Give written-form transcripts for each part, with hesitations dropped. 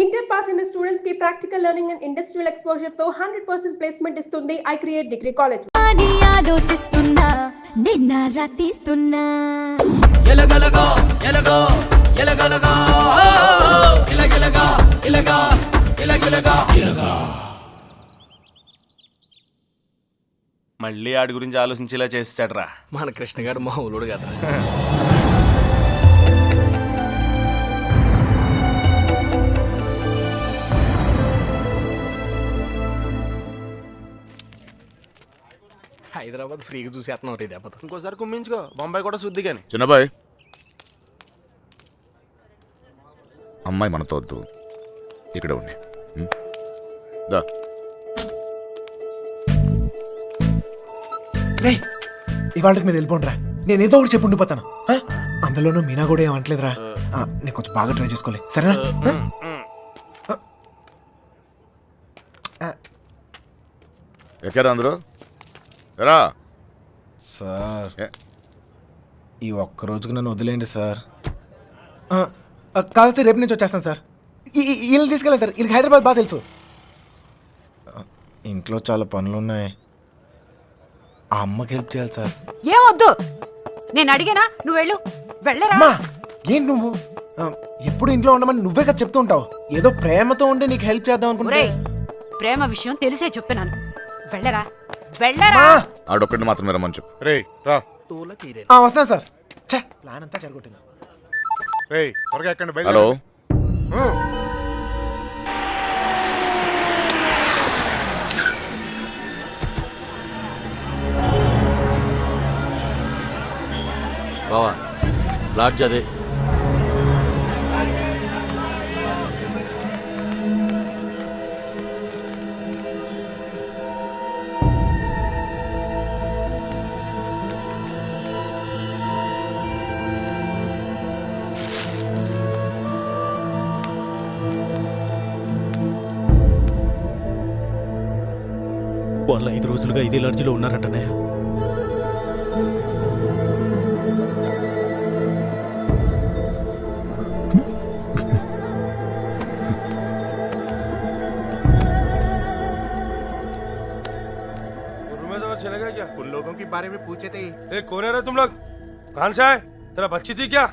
Inter pass అయిన students కి practical learning and industrial exposure తో 100% ప్లేస్మెంట్ ఇస్తుంది ఐ క్రియేట్ డిగ్రీ కాలేజ్. ఆలోచిస్తున్నా నిన్న రాతిస్తున్నా ఎలగలగా ఎలగా ఎలగలగా ఎలగలగా ఎలగా ఎలగలగా ఎలగా. మళ్ళీ ఆడి గురించి ఆలోచించేలా చేస్తాడ్రా మన కృష్ణ గారు మా ఊళ్ళోడు కదా. హైదరాబాద్ ఫ్రీగా చూసేస్తున్నావు రే దెబ్బతో. ఇంకోసారి కుమ్మించుకో, బొంబాయి కూడా శుద్ధి కానీ. చిన్నబాయ్, అమ్మాయి మనతో వద్దు, ఇక్కడ ఉండి దా. రే ఇవాళకి మీరు వెళ్ళిపోండిరా, నేను ఏదో ఒకటి చెప్పి ఉండిపోతాను. అందులోనూ మీనా కూడా ఏమంటలేదురా. నేను కొంచెం బాగా ట్రై చేసుకోలే, సరేనా? ఎక్కారా అందరూ? ఎరా సార్ ఈ ఒక్క రోజుకు నన్ను వదిలేండి సార్. కాదు సార్, రేపు నుంచి వచ్చేస్తాను సార్. వీళ్ళు తీసుకెళ్ళాను సార్, వీళ్ళకి హైదరాబాద్ బాగా తెలుసు. ఇంట్లో చాలా పనులు ఉన్నాయి, ఆ అమ్మకి హెల్ప్ చేయాలి సార్. ఏమొద్దు, నేను అడిగానా, నువ్వు వెళ్ళు. వెళ్ళరా. అమ్మా ఏంటి నువ్వు ఎప్పుడు ఇంట్లో ఉండమని నువ్వే కదా చెప్తూ ఉంటావు. ఏదో ప్రేమతో ఉండి నీకు హెల్ప్ చేద్దాం అనుకుంటే. ప్రేమ విషయం తెలిసే చెప్తున్నాను. వెళ్ళరా వెళ్ళరా. ఆడొక్కడిని మాత్రమే రమ్మని చెప్పు. రే రా. వస్తాను సార్. ప్లాన్ అంతా చెడగొట్టింది. రే త్వరగా ఎక్కండి. హలో, బావా లాడ్జ్ అదే. వాళ్ళు 5 రోజులుగా ఇదే లాడ్జిలో ఉన్నారటనే. चलेगा क्या? उन लोगों के बारे में पूछे थे. ए, कौन है रे तुम लोग? कहाँ से आए? तेरा बच्ची थी क्या?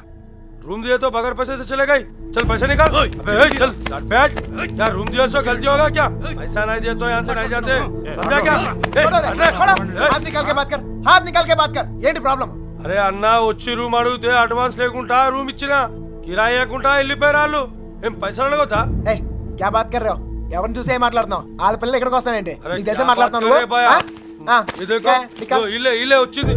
रूम दिए तो बगैर पैसे से चले गई. चल पैसे निकाल. अबे चल बैठ. क्या रूम दिया सो गलती होगा क्या? पैसा नहीं दिए तो यहाँ से नहीं जाते. समझा क्या? हाथ निकाल के बात कर, हाथ निकाल के बात कर. ఏంటి ప్రాబ్లం? అరే అన్న, వచ్చి రూమ్ అడిగితే అడ్వాన్స్ లేకుండా రూమ్ ఇచ్చినా, కిరాయి లేకుండా వెళ్ళిపోయారు వాళ్ళు. ఏం పైసలు అడగొద్దా? ఏయ్ క్యా బాత్ కర్ రहे हो? ఎవరిని చూసే మాట్లాడుతున్నావు? వాళ్ళ పిల్లలు ఇక్కడికి వస్తావేంటి? నీకు తెలిసే మాట్లాడుతున్నావు. ఇల్లే ఇల్లే వచ్చింది.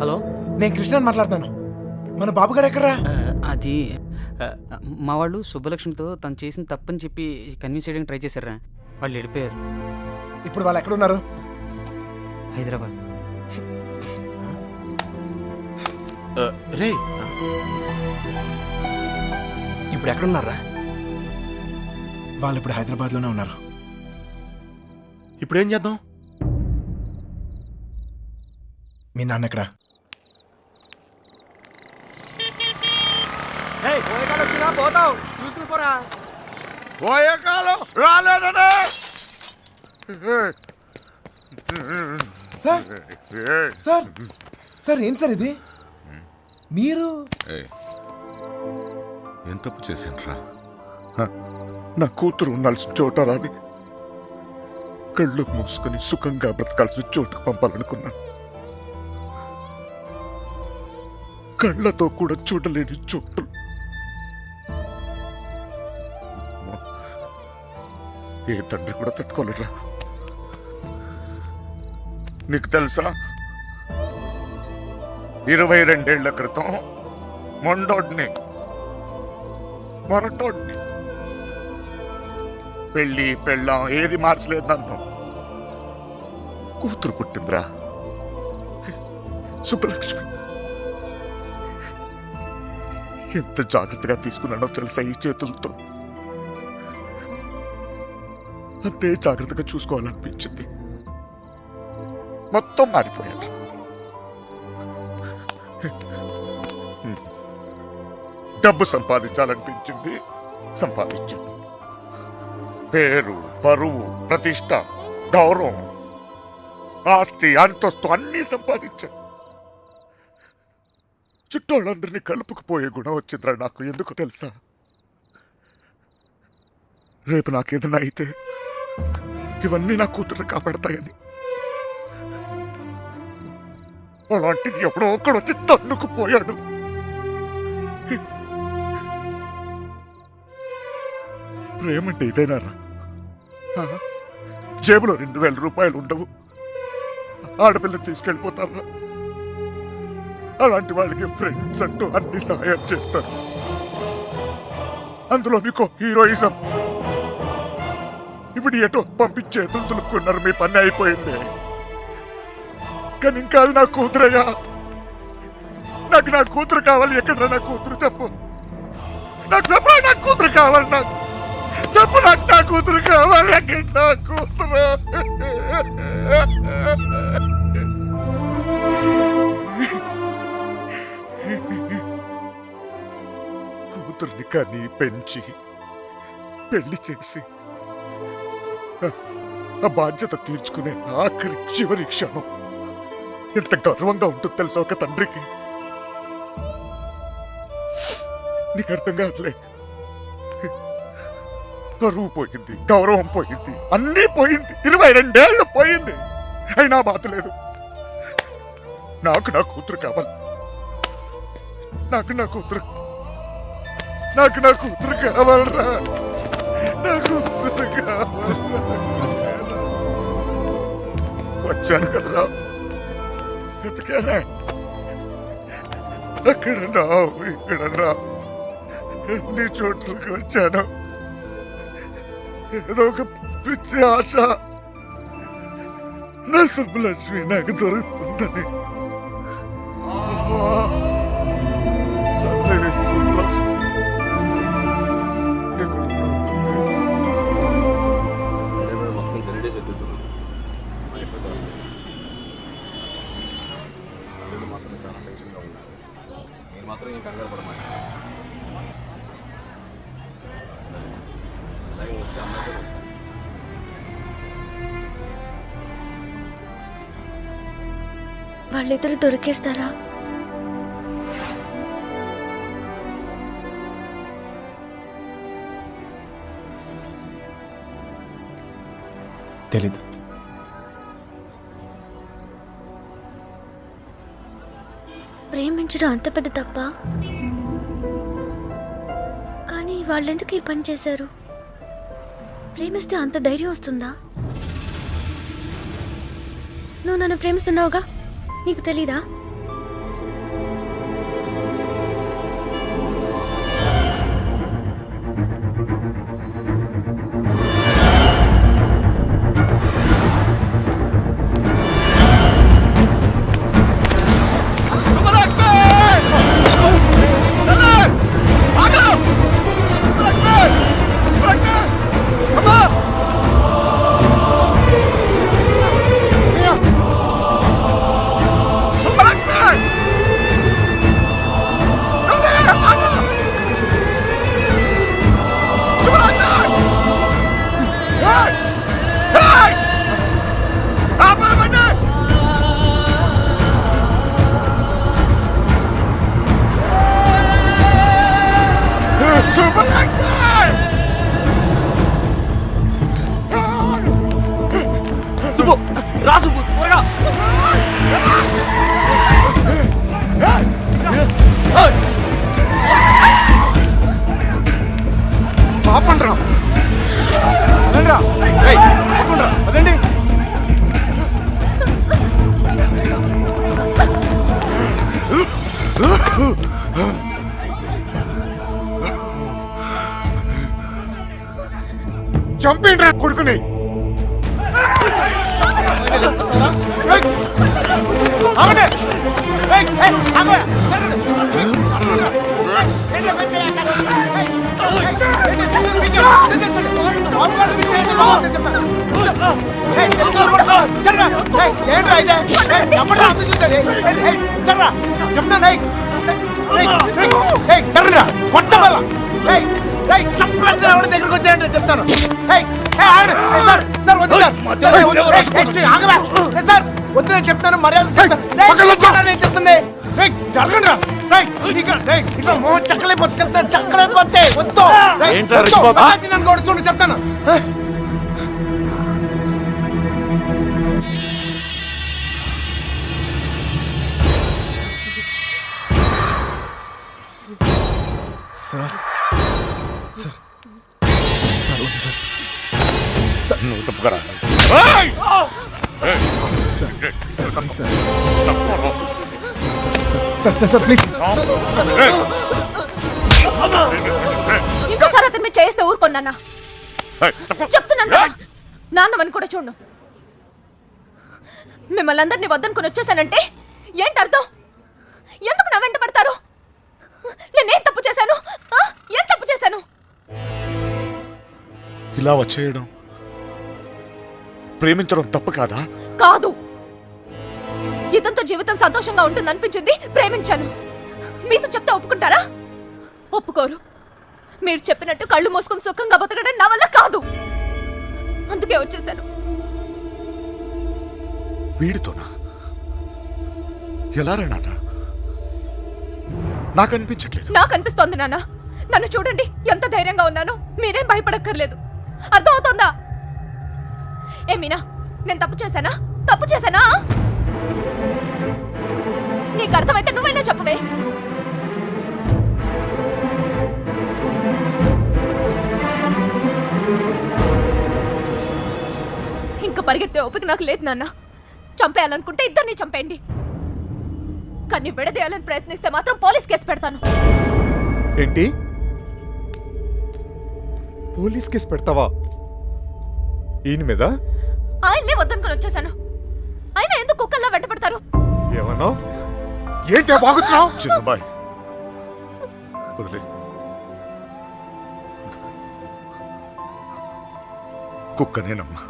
హలో, నేను కృష్ణని మాట్లాడుతాను. మన బాబు గారు ఎక్కడరా? అది మా వాళ్ళు సుబ్బలక్ష్మితో తను చేసిన తప్పని చెప్పి కన్విన్స్ చేయడానికి ట్రై చేశారా. వాళ్ళు వెళ్ళిపోయారు. ఇప్పుడు వాళ్ళు ఎక్కడున్నారు? హైదరాబాద్. రే ఇప్పుడు ఎక్కడున్నారా? వాళ్ళు ఇప్పుడు హైదరాబాద్లోనే ఉన్నారు. ఇప్పుడు ఏం చేద్దాం? మీ నాన్న ఎక్కడ? పోతావు చూసుకుని పోరా. పోయే కాలం రాలేదనే. సార్ సార్ సార్ ఏంటి సార్ ఇది? మీరు ఏం తప్పు చేశానురా? నా కూతురు ఉండాల్సిన చోట రాది, కళ్ళు మూసుకొని సుఖంగా బ్రతకాల్సిన చోటుకు పంపాలనుకున్నాను. కళ్ళతో కూడా చూడలేని చోటు. ఏ తండ్రి కూడా తట్టుకోలేరా. నీకు తెలుసా, 22 ఏళ్ల క్రితం మొండోడ్ని మొరటోడ్ని పెళ్ళి పెళ్ళాం ఏది మార్చలేదు నన్ను. కూతురు పుట్టిందిరా, సుబ్బలక్ష్మి. ఎంత జాగ్రత్తగా తీసుకున్నానో తెలుసా ఈ చేతులతో. అంతే జాగ్రత్తగా చూసుకోవాలనిపించింది. మొత్తం మారిపోయాడు. డబ్బు సంపాదించాలనిపించింది, సంపాదించాను. పేరు, పరువు, ప్రతిష్ట, గౌరవం, ఆస్తి, అంతస్తు అన్నీ సంపాదించాను. చుట్టోళ్ళందరినీ కలుపుకుపోయే గుణం వచ్చిందిరా నాకు. ఎందుకు తెలుసా? రేపు నాకేదైనా అయితే ఇవన్నీ నా కూతురు కాపాడతాయని. అలాంటిది ఎప్పుడో ఒక్కడు వచ్చి తన్నుకుపోయాడు. ప్రేమంటే ఇదేనారా? జేబులో 2000 రూపాయలు ఉండవు, ఆడపిల్లని తీసుకెళ్ళిపోతారా? అలాంటి వాళ్ళకి ఫ్రెండ్స్ అంటూ అన్ని సహాయం చేస్తారు. అందులో మీకు హీరోయిజం. ఇప్పుడు ఎటో పంపించే ఎదురు తులుపుకున్నారు, మీ పని అయిపోయింది. కానీ ఇంకా అది నా కూతురయ్యా. నాకు నా కూతురు కావాలి. ఎక్కడ నా కూతురు? చెప్పు నాకు, చెప్పు నా కూతురు కావాలి. నాకు చెప్పు, నాకు నా కూతురు కావాలి. ఎక్కడ నా కూతురు? కూతుర్ని కానీ పెంచి పెళ్లి చేసి ఆ బాధ్యత తీర్చుకునే ఆఖరి చివరి క్షణం ఎంత గర్వంగా ఉంటుంది తెలుసా ఒక తండ్రికి. నీకు అర్థం కాదులే. పరువు పోయింది, గౌరవం పోయింది, అన్నీ పోయింది. 22 ఏళ్ళు పోయింది, అయినా బాధ లేదు. నాకు నా కూతురు కావాలి. నాకు నా కూతురు కావాలరా. నా కూతురు కావాలి. వచ్చాను కదరా, ఎతికానే. అక్కడ ఇక్కడ ఎన్ని చోట్లకి వచ్చాను. ఏదో ఒక పిచ్చి ఆశ, నా సుబ్బలక్ష్మి నాకు దొరుకుతుందని. వాళ్ళిద్దరు దొరికేస్తారా? తెలీదు. ప్రేమించడం అంత పెద్ద తప్ప? కానీ వాళ్ళెందుకు ఈ పని చేశారు? ప్రేమిస్తే అంత ధైర్యం వస్తుందా? నువ్వు నన్ను ప్రేమిస్తున్నావుగా, నీకు తెలీదా? చంపేంట్రా కొడుకుని. ఏంట్రా కొట్టమల్ల చంపేస్తే ఎవరి దగ్గరికి వచ్చాయంటే చెప్తాను. ఏయ్, ఏయ్, ఆగండి. ఏయ్, సార్ వద్దు సార్. ఏయ్, వద్దు. ఏయ్, ఏయ్, ఆగవా. ఏయ్, సార్ వద్దు, నేను చెప్తాను, మర్యాద చెప్తాను. ఏయ్, ఇక్కడ నేను చెప్తుంది. ఏయ్, జరగండి రా. ఏయ్, ఏయ్, ఇట్లా మో చక్కలైపోతే చెప్తాను, చక్కలైపోతే వద్దు. ఏయ్, ఏంట్రా వద్దు. రిషి బాబా? బాలాజీ నన్ను కూడా చూడు చెప్తాను. ఏయ్. సార్ సార్ సార్ వద్దు సార్. నువ్వు తప్పుకరా. Sir sir sir please. ఇంకోసారి అతను మీరు చేస్తే ఊరుకోన్నా చెప్తున్నాను కదా. నాన్నమని కూడా చూడు. మిమ్మల్ని అందరినీ వద్దనుకొని వచ్చేసానంటే ఏంటి అర్థం? ఎందుకు నా వెంట పడతారు? నేనేం తప్పు చేశాను? ఏం తప్పు చేశాను? ఇలా వచ్చేయడం ప్రేమించడం తప్పు కాదా? కాదు. ఇదంతా జీవితం సంతోషంగా ఉంటుంది అనిపించింది, ప్రేమించాను. మీతో చెప్తే ఒప్పుకుంటారా? ఒప్పుకోరు. మీరు చెప్పినట్టు కళ్ళు మూసుకొని సుఖంగా బతకడం నా వల్ల కాదు. అందుకే వచ్చేసాను. వీడితోనా? ఎలా రా నాన్న? నాకు అనిపించట్లేదు. నాకు అనిపిస్తోంది నాన్న. నన్ను చూడండి, ఎంత ధైర్యంగా ఉన్నాను. మీరేం భయపడక్కర్లేదు. అర్థం అవుతోందా? ఏ మీనా, నేను తప్పు చేశానా? తప్పు చేశానా? నీకు అర్థమైతే నువ్వైనా చెప్పవే. ఇంకా పరిగెత్తే ఓపిక నాకు లేదు నాన్న. చంపేయాలనుకుంటే ఇద్దరిని చంపేయండి. కానీ విడదీయాలని ప్రయత్నిస్తే మాత్రం పోలీస్ కేసు పెడతాను. ఏంటి? పోలీస్ కేసు పెడతావా ఈయన మీద? ఆయన్నే వద్దనుకుని వచ్చేసాను. ఆయన ఎందుకు కుక్కల్లా వెంట పెడతారు? ఏమన్నా? ఏంటి బాగుతున్నావు? చిన్నబాయ్ వదిలే. కుక్కనేనమ్మా,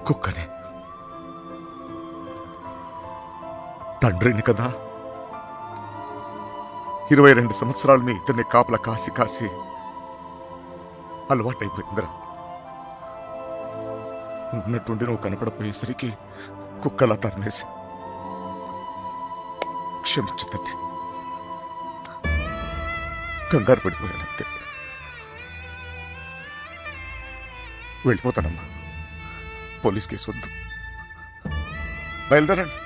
కుక్కనే. తండ్రిని కదా, 22 సంవత్సరాలు మీ ఇతన్ని కాపలా కాసి కాసి అలవాటైపోయిందిరా. ఉన్నట్టుండి నువ్వు కనపడపోయేసరికి కుక్కలా తరిమేసి క్షమించు తండ్రి. కంగారు పడిపోయానంతే. వెళ్ళిపోతానమ్మా. పోలీస్ కేసు వద్దు. బయలుదేరండి,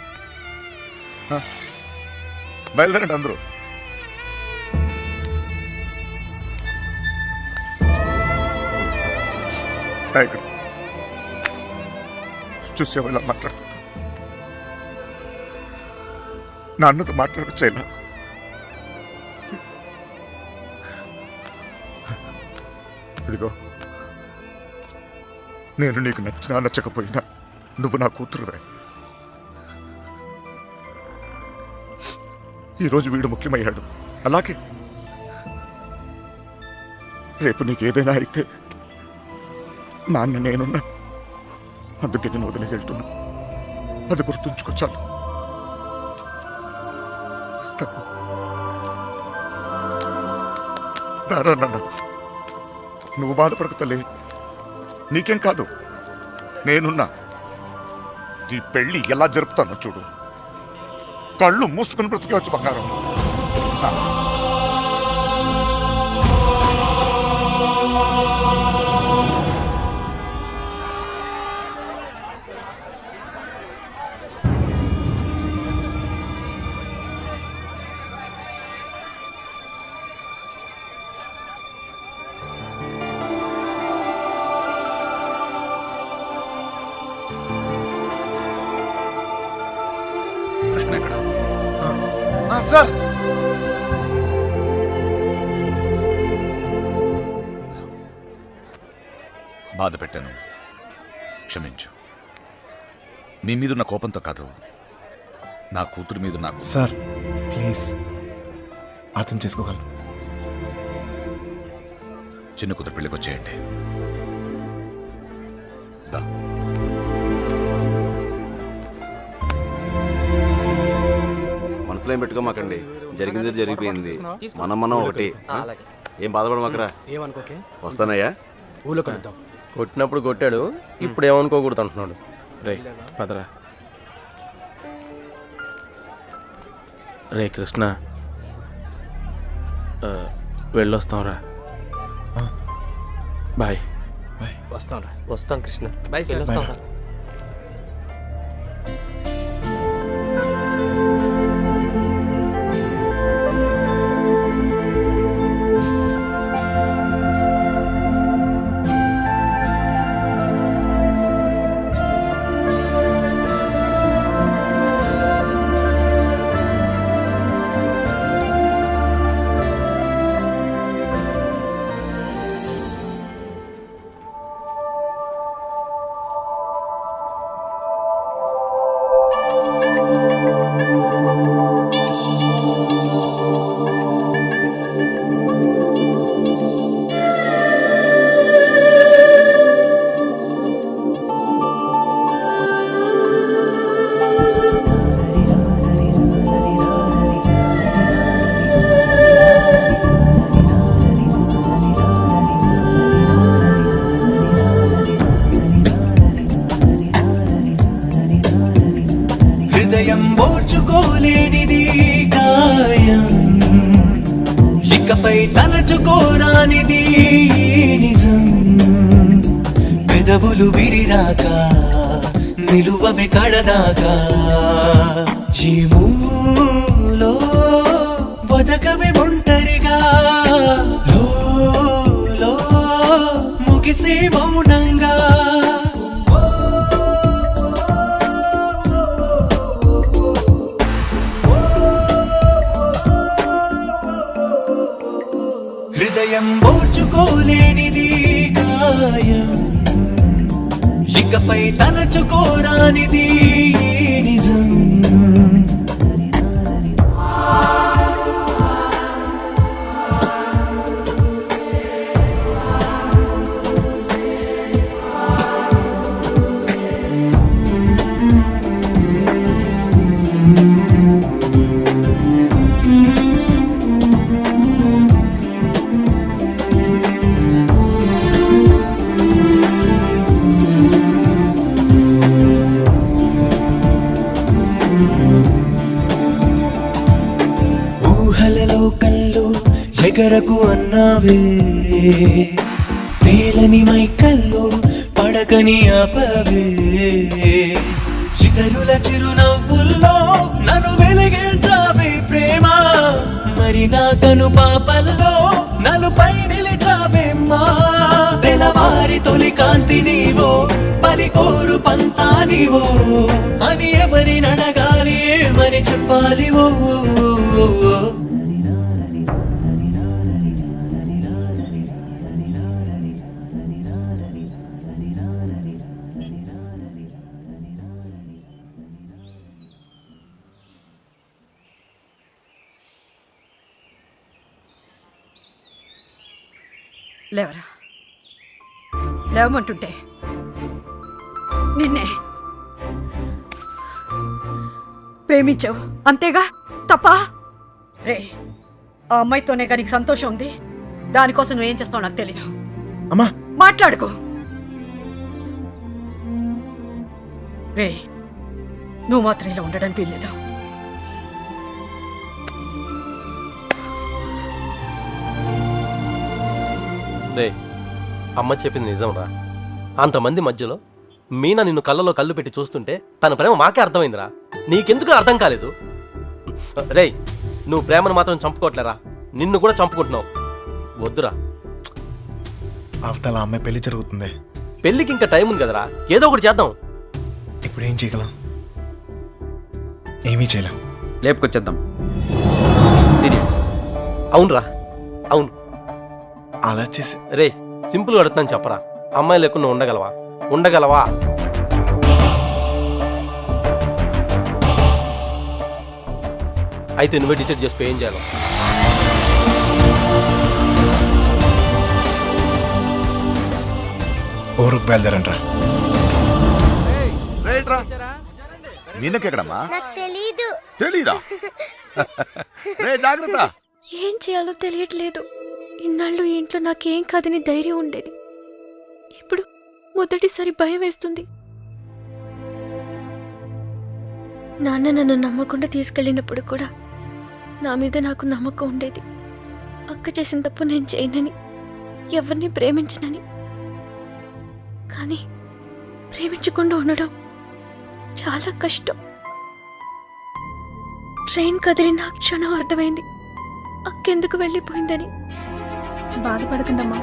బయలుదేరండి అందరూ. టైగర్ చూసావు ఇలా మాట్లాడుతున్నా? నాన్నతో మాట్లాడొచ్చా ఇలా? ఇదిగో, నేను నీకు నచ్చినా నచ్చకపోయినా నువ్వు నా కూతురువే. ఈరోజు వీడు ముఖ్యమయ్యాడు, అలాగే రేపు నీకు ఏదైనా అయితే నాన్న నేనున్నా. అందుకే నేను వదిలేసి వెళ్తున్నా. అది గుర్తుంచుకో చాలు. దారా నాన్న, నువ్వు బాధపడకు తల్లి. నీకేం కాదు, నేనున్నా. నీ పెళ్ళి ఎలా జరుపుతానో చూడు. కళ్ళు మూసుకుని బ్రతికేవచ్చు బంగారం. కృష్ణ ఎక్కడ? సార్ బాధ పెట్టాను, క్షమించు. మీ మీదున్న కోపంతో కాదు, నా కూతురు మీద నాకు. సార్ ప్లీజ్ అర్థం చేసుకోగలను. చిన్న కూతురు పెళ్ళికి వచ్చేయండి. మనసులో ఏం పెట్టుకోమాకండి. జరిగింది జరిగిపోయింది. మనం ఒకటి. ఏం బాధపడమాకరా. ఏమనుకోకే, వస్తానయ్యా. ఊళ్ళో కలుద్దాం. కొట్టినప్పుడు కొట్టాడు, ఇప్పుడు ఏమనుకోకూడదు అంటున్నాడు. రే పదరా. రే కృష్ణ, వెళ్ళొస్తాంరా. బాయ్. వస్తాం కృష్ణ. Bye sir. వస్తాం. హృదయం ఓర్చుకోలేనిది గాయం, ఇకపై తలచుకోరానిది నిజం. పెదవులు విడిరాక నిలువవే కడదాకా, జీములో వదకవే ఒంటరిగా, లో ముగిసే మౌనంగా. హృదయం ఓర్చుకోలేనిది గాయం, ఇకపై తలచుకోరానిది నిజం. ఊహలలో కళ్ళు ఎగరకు అన్నావే, తేలని మైకల్లో పడకని ఆపవే. చితరుల చిరునవ్వుల్లో నన్ను వెలిగించావే ప్రేమ, మరి నా కను పాపల్లో నలుపై నిలిచావేమ్మా. తెలవారి తొలి కాంతి నీవో, పలికోరు పంతా నీవో, అని ఎవరి నడగాలి ఏమని చెప్పాలి. ఓ లేవరా, లేవమంటుంటే నిన్నే ప్రేమించావు అంతేగా, తప్ప? రే, ఆ అమ్మాయితోనే కానీ సంతోషం ఉంది, దానికోసం నువ్వేం చేస్తావు నాకు తెలీదు. అమ్మా మాట్లాడుకో. రే, నువ్వు మాత్రం ఇలా ఉండడానికి వీల్లేదు. రే, అమ్మ చెప్పింది నిజంరా. అంతమంది మధ్యలో మీనా నిన్ను కళ్ళలో కళ్ళు పెట్టి చూస్తుంటే తన ప్రేమ మాకే అర్థమైందిరా. నీకెందుకు అర్థం కాలేదు? రే, నువ్వు ప్రేమను మాత్రం చంపుకోవట్లేరా, నిన్ను కూడా చంపుకుంటున్నావు. వద్దురా. అవతల అమ్మాయి పెళ్లి జరుగుతుంది. పెళ్ళికి ఇంకా టైం ఉంది కదరా, ఏదో ఒకటి చేద్దాం. ఇప్పుడు ఏం చేయగలం? ఏమీ చేయలేం. లేపుకొచ్చేద్దాం. సీరియస్. అవునరా, అవును. అలా చేసి రే, సింపుల్గా అడుగుతాను చెప్పరా, అమ్మాయి లేకుండా ఉండగలవా? అయితే నువ్వే డిసైడ్ చేసుకో ఏం చేయాలో. ఊరుకు బయలుదేరంట్రా. మీనకెక్కడమ్మా? నాకు తెలీదు. తెలీదా? రే జాగ్రత్త. ఏం చేయాలో తెలియట్లేదు. ఇన్నాళ్ళు ఈ ఇంట్లో నాకేం కాదని ధైర్యం ఉండేది. ఇప్పుడు మొదటిసారి భయం వేస్తుంది. నాన్న నన్ను నమ్మకుండా తీసుకెళ్ళినప్పుడు కూడా నా మీద నాకు నమ్మకం ఉండేది. అక్క చేసిన తప్పు నేను చేయనని, ఎవరిని ప్రేమించనని. కానీ ప్రేమించకుండా ఉండడం చాలా కష్టం. ట్రైన్ కదిలిన క్షణం అర్థమైంది అక్కెందుకు వెళ్ళిపోయిందని. బాధపడకండమ్మా.